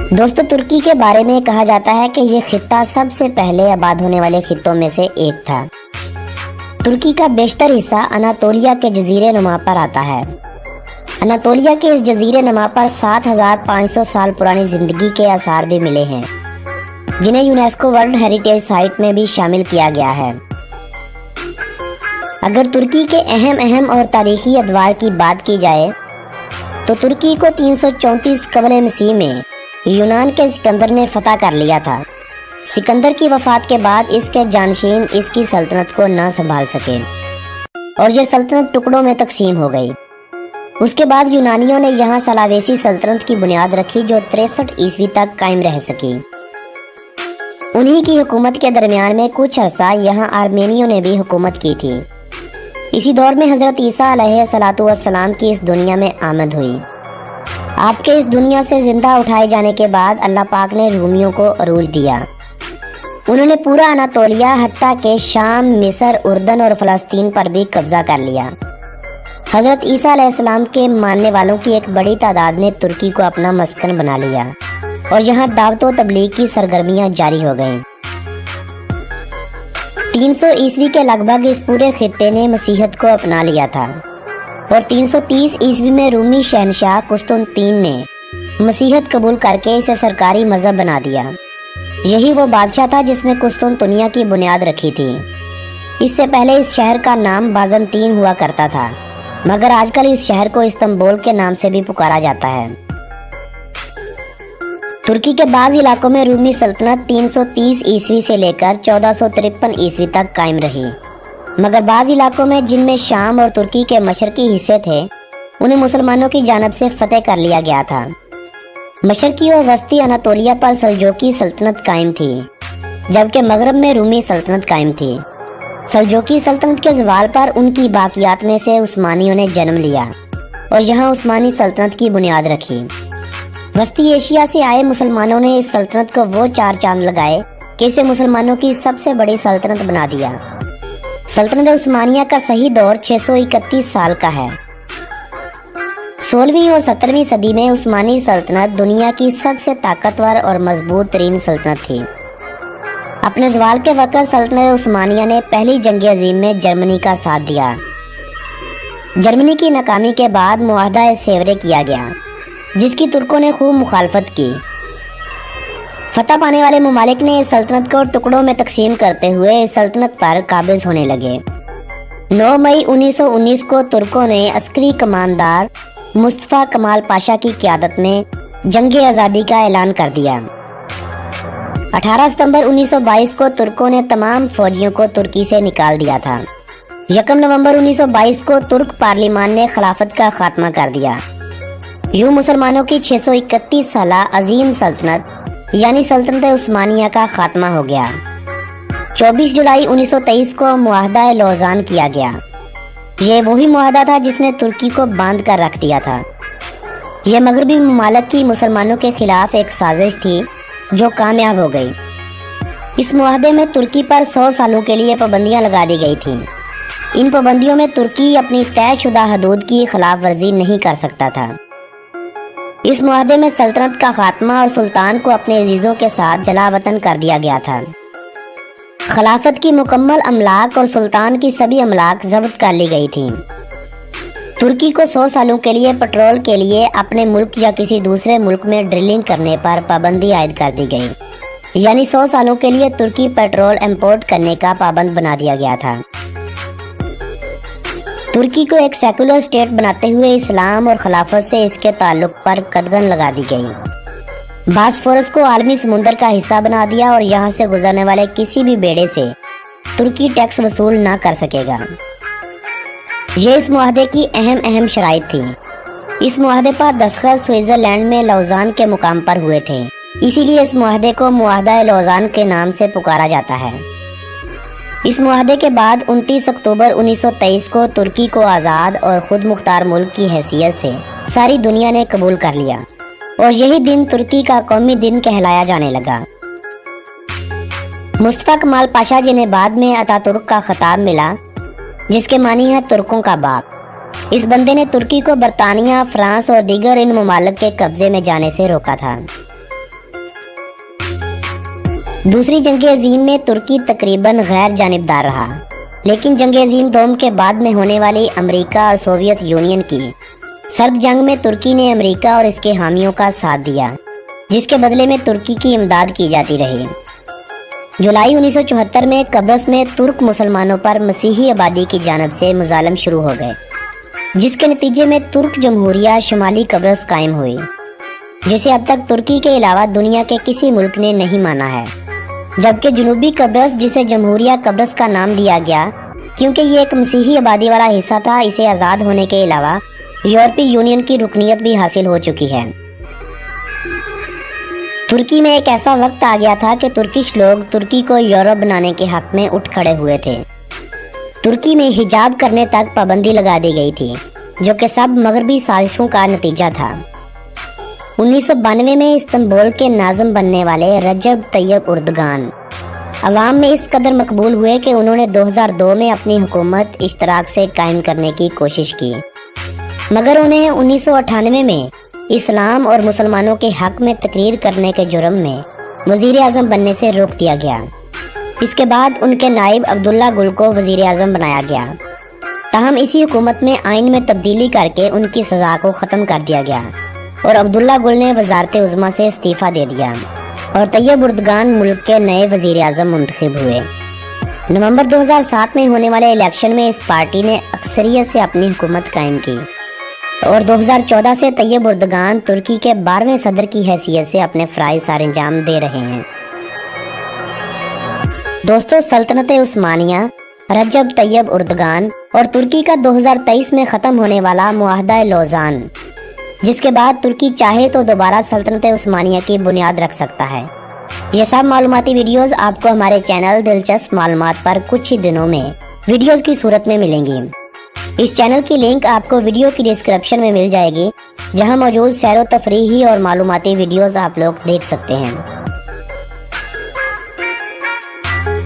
दोस्तों, तुर्की के बारे में कहा जाता है कि ये खित्ता सबसे पहले आबाद होने वाले खित्तों में से एक था। तुर्की का बेशतर हिस्सा अनातोलिया के जजीरे नुमा पर आता है। अनातोलिया के इस जजीरे नुमा पर 7500 साल पुरानी जिंदगी के आसार भी मिले हैं, जिन्हें यूनेस्को वर्ल्ड हेरिटेज साइट में भी शामिल किया गया है। अगर तुर्की के अहम और तारीखी अदवार की बात की जाए तो तुर्की को 334 कबल मसीह में यूनान के सिकंदर ने फतह कर लिया था। सिकंदर की वफात के बाद इसके जानशीन इसकी सल्तनत को न संभाल सके और यह सल्तनत टुकड़ों में तकसीम हो गई। उसके बाद यूनानियों ने यहाँ सलावेसी सल्तनत की बुनियाद रखी, जो 63 ईस्वी तक कायम रह सकी। उन्हीं की हुकूमत के दरमियान में कुछ अरसा यहाँ आर्मेनियों ने भी हुकूमत की थी। इसी दौर में हजरत ईसा अलैहिस्सलातु वस्सलाम की इस दुनिया में आमद हुई। आपके इस दुनिया से जिंदा उठाए जाने के बाद अल्लाह पाक ने रूमियों को अरूज दिया। उन्होंने पूरा अनातोलिया हत्ता के शाम, मिस्र, उर्दन और फलस्तीन पर भी कब्जा कर लिया। हजरत ईसा अलैहिस्सलाम के मानने वालों की एक बड़ी तादाद ने तुर्की को अपना मस्कन बना लिया और यहाँ दावत व तबलीग की सरगर्मियाँ जारी हो गईं। 300 ईस्वी के लगभग इस पूरे खित्ते ने मसीहत को अपना लिया था और 330 ईस्वी में रूमी शहनशाह कुस्तुनतीन ने मसीहत कबूल करके इसे सरकारी मजहब बना दिया। यही वो बादशाह था जिसने कुस्तुनतुनिया की बुनियाद रखी थी। इससे पहले इस शहर का नाम बाज़ंतीन हुआ करता था, मगर आजकल इस शहर को इस्तांबुल के नाम से भी पुकारा जाता है। तुर्की के बाज़ इलाकों में रूमी सल्तनत 330 ईस्वी से लेकर 1453 ईस्वी तक कायम रही, मगर बाज़ इलाकों में जिनमें शाम और तुर्की के मशरकी हिस्से थे, उन्हें मुसलमानों की जानिब से फतेह कर लिया गया था। मशरकी और वस्ती अनातोलिया पर सल्जोकी सल्तनत कायम थी, जबकि मगरब में रूमी सल्तनत कायम थी। सल्जोकी सल्तनत के ज़वाल पर उनकी बाकियात में से उस्मानियों ने जन्म लिया और यहाँ उस्मानी सल्तनत की बुनियाद रखी। वस्ती एशिया से आए मुसलमानों ने इस सल्तनत को वो चार चांद लगाए कि इसे मुसलमानों की सबसे बड़ी सल्तनत बना दिया। सल्तनत उस्मानिया का सही दौर 631 साल का है। 16वीं और 17वीं सदी में उस्मानी सल्तनत दुनिया की सबसे ताकतवर और मजबूत तरीन सल्तनत थी। अपने ज़वाल के वक़्त सल्तनत उस्मानिया ने पहली जंग अजीम में जर्मनी का साथ दिया। जर्मनी की नाकामी के बाद मुआहदा सेवरे किया गया, जिसकी तुर्कों ने खूब मुखालफत की। फतह पाने वाले ममालिक ने इस सल्तनत को टुकड़ों में तकसीम करते हुए इस सल्तनत पर काबिज होने लगे। 9 मई 1919 को तुर्कों ने अस्करी कमांडर मुस्तफ़ा कमाल पाशा की क़यादत में जंग आज़ादी का ऐलान कर दिया। 18 सितंबर 1922 को तुर्कों ने तमाम फौजियों को तुर्की से निकाल दिया था। 1 नवंबर 1922 को तुर्क पार्लिमान ने खिलाफत का खात्मा कर दिया। यूं मुसलमानों की 631 साला अजीम सल्तनत यानी सल्तनत उस्मानिया का खात्मा हो गया। 24 जुलाई 1923 को मुआहदा लौज़ान किया गया। ये वही मुआहदा था जिसने तुर्की को बांध कर रख दिया था। यह मगरबी ममालिक की मुसलमानों के खिलाफ एक साजिश थी जो कामयाब हो गई। इस मुआहदे में तुर्की पर 100 सालों के लिए पाबंदियां लगा दी गई थीं। इन पाबंदियों में तुर्की अपनी तयशुदा हदूद की खिलाफ वर्जी नहीं कर सकता था। इस मुआहदे में सल्तनत का खात्मा और सुल्तान को अपने अजीजों के साथ जलावतन कर दिया गया था। खिलाफत की मुकम्मल अमलाक और सुल्तान की सभी अमलाक जब्त कर ली गई थीं। तुर्की को 100 सालों के लिए पेट्रोल के लिए अपने मुल्क या किसी दूसरे मुल्क में ड्रिलिंग करने पर पाबंदी आयद कर दी गई, यानी 100 सालों के लिए तुर्की पेट्रोल इंपोर्ट करने का पाबंद बना दिया गया था। तुर्की को एक सेकुलर स्टेट बनाते हुए इस्लाम और खिलाफत से इसके ताल्लुक पर कदगन लगा दी गई। बास्फोरस को आलमी समुंदर का हिस्सा बना दिया और यहाँ से गुजरने वाले किसी भी बेड़े से तुर्की टैक्स वसूल ना कर सकेगा। ये इस मुआहदे की अहम शराइत थी। इस मुआहदे पर दस्तखत स्विट्जरलैंड में लौज़ान के मुकाम पर हुए थे, इसीलिए इस मुआहदे को मुआहदा लौज़ान के नाम से पुकारा जाता है। इस मुआहदे के बाद 29 अक्टूबर 1923 को तुर्की को आज़ाद और खुद मुख्तार मुल्क की हैसियत से सारी दुनिया ने कबूल कर लिया और यही दिन तुर्की का कौमी दिन कहलाया जाने लगा। मुस्तफ़ा कमाल पाशा, जिन्हें बाद में अतातुर्क का खिताब मिला, जिसके मानी है तुर्कों का बाप, इस बंदे ने तुर्की को बरतानिया, फ्रांस और दीगर इन ममालिक के कब्जे में जाने से रोका था। दूसरी जंग अजीम में तुर्की तकरीबन गैर जानिबदार रहा, लेकिन जंग अजीम दोम के बाद में होने वाली अमेरिका और सोवियत यूनियन की सर्द जंग में तुर्की ने अमेरिका और इसके हामियों का साथ दिया, जिसके बदले में तुर्की की इमदाद की जाती रही। जुलाई 1974 में कब्रस में तुर्क मुसलमानों पर मसीही आबादी की जानिब से मुजालम शुरू हो गए, जिसके नतीजे में तुर्क जमहूरिया शुमाली कब्रस कायम हुई, जिसे अब तक तुर्की के अलावा दुनिया के किसी मुल्क ने नहीं माना है। जबकि जनूबी कब्रस, जिसे जमहूरिया कब्रस का नाम दिया गया क्योंकि ये एक मसीही आबादी वाला हिस्सा था, इसे आज़ाद होने के अलावा यूरोपीय यूनियन की रुकनीत भी हासिल हो चुकी है। तुर्की में एक ऐसा वक्त आ गया था कि तुर्किश लोग तुर्की को यूरोप बनाने के हक में उठ खड़े हुए थे। तुर्की में हिजाब करने तक पाबंदी लगा दी गई थी, जो कि सब मगरबी साजिशों का नतीजा था। 1992 में इस्तांबुल के नाज़िम बनने वाले रजब तैयब उर्दगान अवाम में इस कदर मकबूल हुए कि उन्होंने 2002 में अपनी हुकूमत इश्तराक से कायम करने की कोशिश की, मगर उन्हें 1998 में इस्लाम और मुसलमानों के हक में तकरीर करने के जुर्म में वज़ीर आज़म बनने से रोक दिया गया। इसके बाद उनके नायब अब्दुल्ला गुल को वज़ीर आज़म बनाया गया। ताहम इसी हुकूमत में आइन में तब्दीली करके उनकी सज़ा को ख़त्म कर दिया गया और अब्दुल्ला गुल ने वज़ारत उज़्मा से इस्तीफ़ा दे दिया और तैयब उर्दगान मुल्क के नए वज़ीर आज़म मुंतखब हुए। नवंबर 2007 में होने वाले इलेक्शन में इस पार्टी ने अक्सरियत से अपनी हुकूमत कायम की और 2014 से तैयब उर्दगान तुर्की के 12वें सदर की हैसियत से अपने फ़राइज़ सर अंजाम दे रहे हैं। दोस्तों, सल्तनत उस्मानिया, रजब तैयब उर्दगान और तुर्की का 2023 में ख़त्म होने वाला मुआहदा लौज़ान, जिसके बाद तुर्की चाहे तो दोबारा सल्तनत उस्मानिया की बुनियाद रख सकता है। ये सब मालूमाती वीडियोस आपको हमारे चैनल दिलचस्प मालूमात पर कुछ ही दिनों में वीडियोस की सूरत में मिलेंगी। इस चैनल की लिंक आपको वीडियो की डिस्क्रिप्शन में मिल जाएगी, जहां मौजूद सैरो तफरीही और मालूमाती वीडियोस आप लोग देख सकते हैं।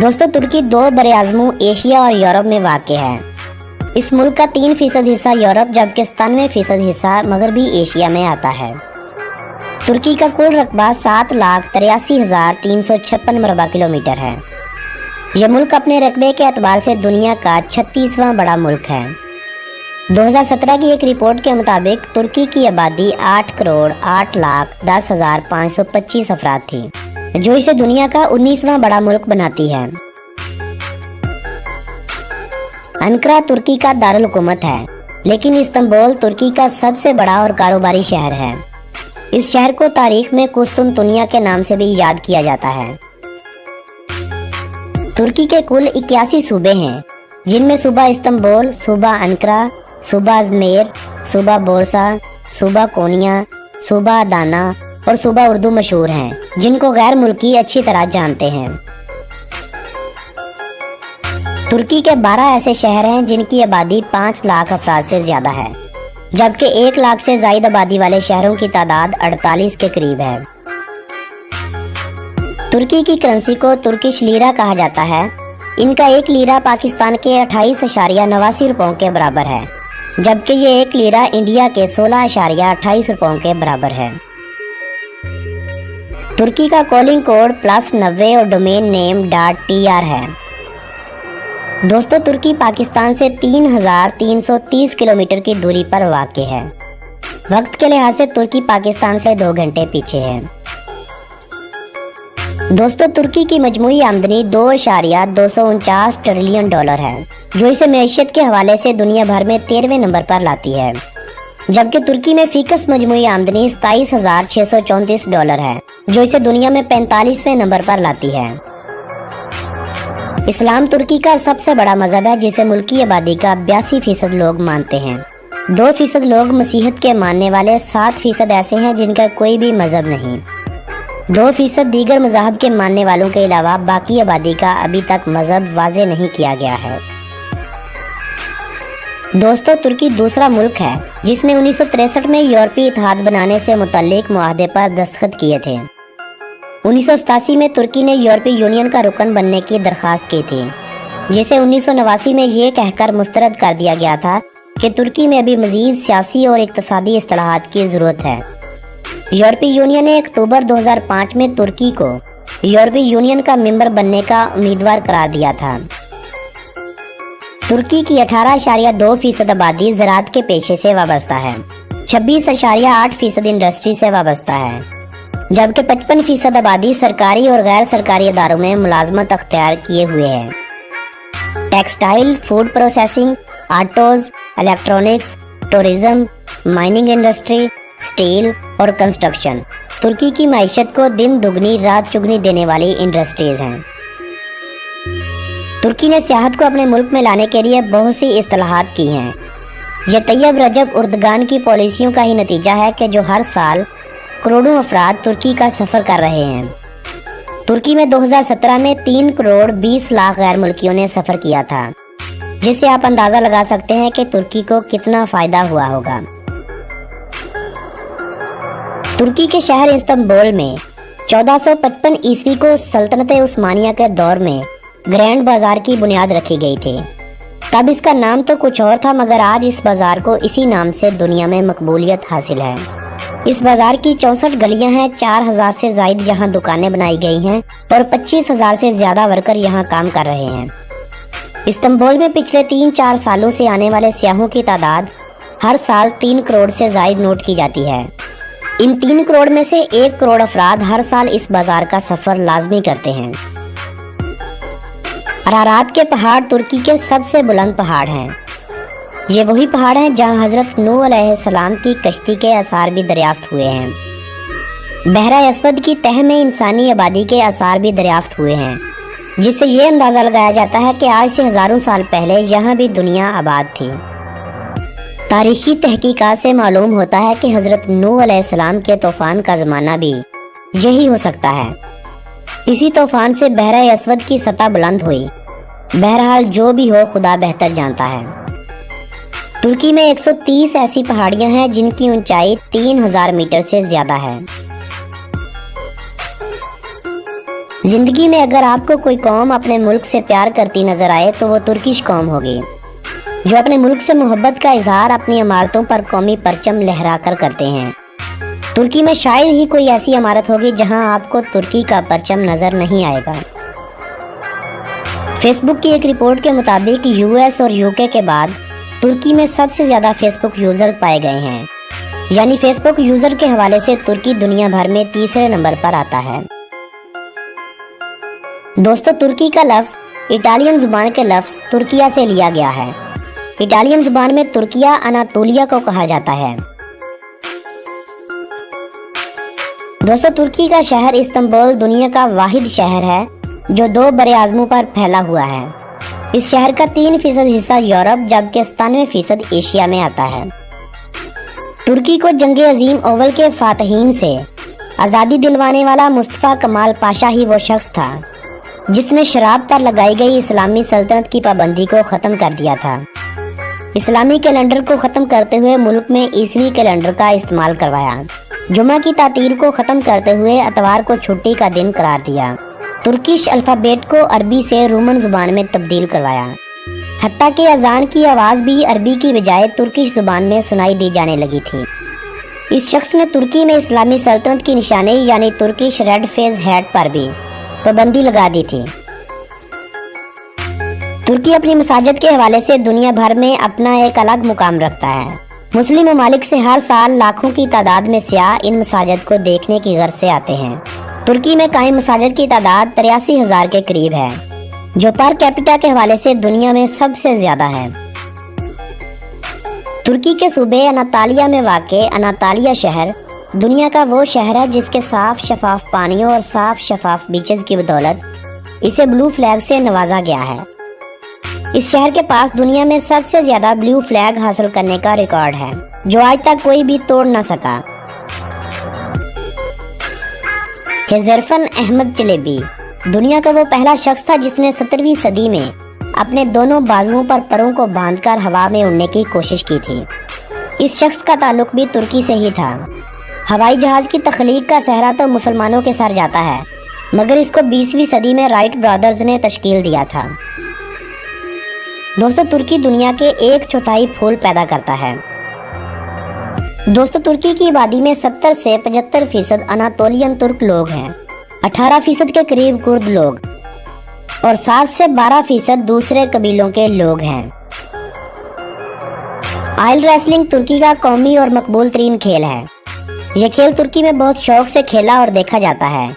दोस्तों, तुर्की 2 बरे-आज़मों एशिया और यूरोप में वाक़ है। इस मुल्क का 3% हिस्सा यूरोप जबकि 97% हिस्सा मगरबी एशिया में आता है। तुर्की का कुल रकबा 7,83,356 मरबा किलोमीटर है। यह मुल्क अपने रकबे के एतबार से दुनिया का 36वां बड़ा मुल्क है। 2017 की एक रिपोर्ट के मुताबिक तुर्की की आबादी 8,08,10,525 अफराद थी, जो इसे दुनिया का 19वां बड़ा मुल्क बनाती है। अंकारा तुर्की का दारुल हुकूमत है, लेकिन इस्तांबुल तुर्की का सबसे बड़ा और कारोबारी शहर है। इस शहर को तारीख में कुस्तुनतुनिया के नाम से भी याद किया जाता है। तुर्की के कुल 81 सूबे हैं, जिनमें सूबा इस्तांबुल, सूबा अंकारा, सूबा अजमेर, सूबा बोरसा, सूबा कोनिया, सूबा अदाना और सूबा उर्दू मशहूर हैं, जिनको गैर मुल्की अच्छी तरह जानते हैं। तुर्की के 12 ऐसे शहर हैं जिनकी आबादी 5 लाख अफराद से ज्यादा है, जबकि 1 लाख से ज्यादा आबादी वाले शहरों की तादाद 48 के करीब है। तुर्की की करेंसी को तुर्किश लीरा कहा जाता है। इनका 1 लीरा पाकिस्तान के 28.89 रुपयों के बराबर है, जबकि ये 1 लीरा इंडिया के 16.28 रुपयों के बराबर है। तुर्की का कॉलिंग कोड +90 और डोमेन नेम .tr है। दोस्तों, तुर्की पाकिस्तान से 3,330 किलोमीटर की दूरी पर वाक़ है। वक्त के लिहाज से तुर्की पाकिस्तान से 2 घंटे पीछे है। दोस्तों, तुर्की की मजमूई आमदनी $2.249 ट्रिलियन है, जो इसे मैशियत के हवाले से दुनिया भर में 13वें नंबर पर लाती है, जबकि तुर्की में फीकस मजमूई आमदनी $27,634 है, जो इसे दुनिया में 45वें नंबर पर लाती है। इस्लाम तुर्की का सबसे बड़ा मजहब है, जिसे मुल्की आबादी का 82% लोग मानते हैं। 2% लोग मसीहत के मानने वाले, 7% ऐसे हैं जिनका कोई भी मजहब नहीं। 2% दीगर मज़ाहब के मानने वालों के अलावा बाकी आबादी का अभी तक मजहब वाज़े नहीं किया गया है। दोस्तों, तुर्की दूसरा मुल्क है जिसने 1963 में यूरोपीय इत्तेहाद बनाने से मुतल्लिक मुआहदे पर दस्तखत किए थे। 1987 में तुर्की ने यूरोपीय यूनियन का रुकन बनने की दरख्वास्त की थी, जिसे 1989 में ये कहकर मुस्तरद कर दिया गया था कि तुर्की में अभी मजीद सियासी और इक्तसादी इस्लाहात की ज़रूरत है। यूरोपीय यूनियन ने अक्टूबर 2005 में तुर्की को यूरोपीय यूनियन का मेंबर बनने का उम्मीदवार करार दिया था। तुर्की की 18.2% आबादी ज़राअत के पेशे से वाबस्ता है, 26.8% इंडस्ट्री से वाबस्ता है, जबकि 55% आबादी सरकारी और गैर सरकारी इदारों में मुलाजमत अख्तियार किए हुए है। Textile, food processing, autos, electronics, tourism, mining industry, steel और कंस्ट्रक्शन तुर्की की माइशत को दिन दुगनी रात चुगनी देने वाली इंडस्ट्रीज हैं। तुर्की ने सियाहत को अपने मुल्क में लाने के लिए बहुत सी इस्तेलाहात की हैं। ये तैयब रजब उर्दगान की पॉलिसियों का ही नतीजा है कि जो हर साल करोड़ों अफराद तुर्की का सफ़र कर रहे हैं। तुर्की में 2017 में 3 करोड़ 20 लाख गैर मुल्कियों ने सफ़र किया था, जिससे आप अंदाज़ा लगा सकते हैं कि तुर्की को कितना फ़ायदा हुआ होगा। तुर्की के शहर इस्तांबुल में 1455 ईस्वी को सल्तनत उस्मानिया के दौर में ग्रैंड बाजार की बुनियाद रखी गई थी। तब इसका नाम तो कुछ और था, मगर आज इस बाजार को इसी नाम से दुनिया में मकबूलियत हासिल है। इस बाजार की 64 गलियां हैं, 4000 से ज़ायद यहाँ दुकानें बनाई गई हैं और 25,000 से ज़्यादा वर्कर यहाँ काम कर रहे हैं। इस्तांबुल में पिछले 3-4 सालों से आने वाले सियाहों की तादाद हर साल 3 करोड़ से ज़ायद नोट की जाती है। इन 3 करोड़ में से 1 करोड़ अफराद हर साल इस बाजार का सफ़र लाजमी करते हैं। अरारात के पहाड़ तुर्की के सबसे बुलंद पहाड़ हैं। ये वही पहाड़ हैं जहां हज़रत नूह अलैहिस्सलाम की कश्ती के आसार भी दरियाफ्त हुए हैं। बहरा अस्वद की तह में इंसानी आबादी के आसार भी दरियाफ्त हुए हैं, जिससे ये अंदाज़ा लगाया जाता है कि आज से हज़ारों साल पहले यहाँ भी दुनिया आबाद थी। तारीखी तहकीकात से मालूम होता है कि हज़रत नूह अलैहिस्सलाम के तूफ़ान का ज़माना भी यही हो सकता है। इसी तूफ़ान से बहरा अस्वद की सतह बुलंद हुई। बहरहाल जो भी हो, खुदा बेहतर जानता है। तुर्की में 130 ऐसी पहाड़ियां हैं जिनकी ऊंचाई 3000 मीटर से ज़्यादा है। जिंदगी में अगर आपको कोई कौम अपने मुल्क से प्यार करती नजर आए तो वो तुर्किश कौम होगी, जो अपने मुल्क से मोहब्बत का इजहार अपनी इमारतों पर कौमी परचम लहरा कर करते हैं। तुर्की में शायद ही कोई ऐसी इमारत होगी जहां आपको तुर्की का परचम नजर नहीं आएगा। फेसबुक की एक रिपोर्ट के मुताबिक यूएस और यूके के बाद तुर्की में सबसे ज़्यादा फेसबुक यूज़र पाए गए हैं, यानी फेसबुक यूज़र के हवाले से तुर्की दुनिया भर में 3रे नंबर पर आता है। दोस्तों, तुर्की का लफ्ज़ इटालियन ज़ुबान के लफ्ज़ तुर्किया से लिया गया है। इटालियन ज़ुबान में तुर्किया अनातोलिया को कहा जाता है। दोस्तों, तुर्की का शहर इस्तांबुल दुनिया का वाहिद शहर है जो 2 बरे-आज़मों पर फैला हुआ है। इस शहर का 3% हिस्सा यूरोप जबकि 97% एशिया में आता है। तुर्की को जंग अजीम ओवल के फातहीन से आज़ादी दिलवाने वाला मुस्तफ़ा कमाल पाशा ही वो शख्स था जिसने शराब पर लगाई गई इस्लामी सल्तनत की पाबंदी को ख़त्म कर दिया था। इस्लामी कैलेंडर को ख़त्म करते हुए मुल्क में ईसवी कैलेंडर का इस्तेमाल करवाया। जुमा की तातील को ख़त्म करते हुए अतवार को छुट्टी का दिन करार दिया। तुर्किश अल्फ़ाबेट को अरबी से रोमन ज़ुबान में तब्दील करवाया। हत्ता कि अजान की आवाज़ भी अरबी की बजाय तुर्किश ज़ुबान में सुनाई दी जाने लगी थी। इस शख्स ने तुर्की में इस्लामी सल्तनत की निशानी यानी तुर्किश रेड फेस हैट पर भी पाबंदी लगा दी थी। तुर्की अपनी मसाजिद के हवाले से दुनिया भर में अपना एक अलग मुकाम रखता है। मुस्लिम ममालिक से हर साल लाखों की तादाद में सियाह इन मसाजिद को देखने की गर्ज से आते हैं। तुर्की में कायम मसाजिद की तादाद 83,000 के करीब है, जो पर कैपिटा के हवाले से दुनिया में सबसे ज्यादा है। तुर्की के सूबे अनातालिया में वाक़े अनातालिया शहर दुनिया का वो शहर है जिसके साफ शफाफ पानियों और साफ शफाफ बीचेस की बदौलत इसे ब्लू फ्लैग से नवाजा गया है। इस शहर के पास दुनिया में सबसे ज्यादा ब्लू फ्लैग हासिल करने का रिकॉर्ड है, जो आज तक कोई भी तोड़ न सका। हिज़रफन अहमद चलेबी दुनिया का वो पहला शख्स था जिसने 17वीं सदी में अपने दोनों बाजुओं पर परों को बांधकर हवा में उड़ने की कोशिश की थी। इस शख्स का ताल्लुक भी तुर्की से ही था। हवाई जहाज की तख्लीक का सहरा तो मुसलमानों के सर जाता है, मगर इसको 20वीं सदी में राइट ब्रदर्स ने तश्कील दिया था। दोस्तों, तुर्की दुनिया के 1/4 फूल पैदा करता है। दोस्तों, तुर्की की आबादी में 70 से 75% अनातोलियन तुर्क लोग हैं। 18% के करीब कुर्द लोग और 7 से 12% दूसरे कबीलों के लोग हैं। आयल रेसलिंग तुर्की का कौमी और मकबूल तरीन खेल है। यह खेल तुर्की में बहुत शौक से खेला और देखा जाता है।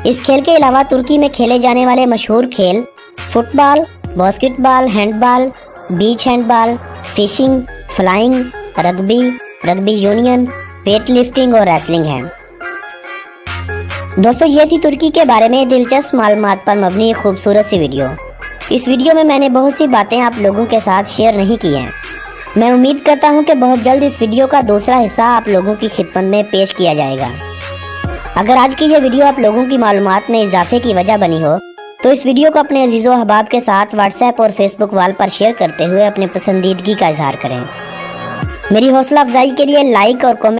इस खेल के अलावा तुर्की में खेले जाने वाले मशहूर खेल football, basketball, handball, beach handball, fishing, flying, rugby union, weight lifting और रेसलिंग है। दोस्तों, ये थी तुर्की के बारे में दिलचस्प मालूमात पर मबनी एक खूबसूरत सी वीडियो। इस वीडियो में मैंने बहुत सी बातें आप लोगों के साथ शेयर नहीं की हैं। मैं उम्मीद करता हूं कि बहुत जल्द इस वीडियो का दूसरा हिस्सा आप लोगों की खिदमत में पेश किया जाएगा। अगर आज की ये वीडियो आप लोगों की मालूमात में इजाफे की वजह बनी हो तो इस वीडियो को अपने अजीज़ो अहबाब के साथ व्हाट्सएप और फेसबुक वाल पर शेयर करते हुए अपने पसंदीदगी का इजहार करें। मेरी हौसला अफजाई के लिए लाइक और कमेंट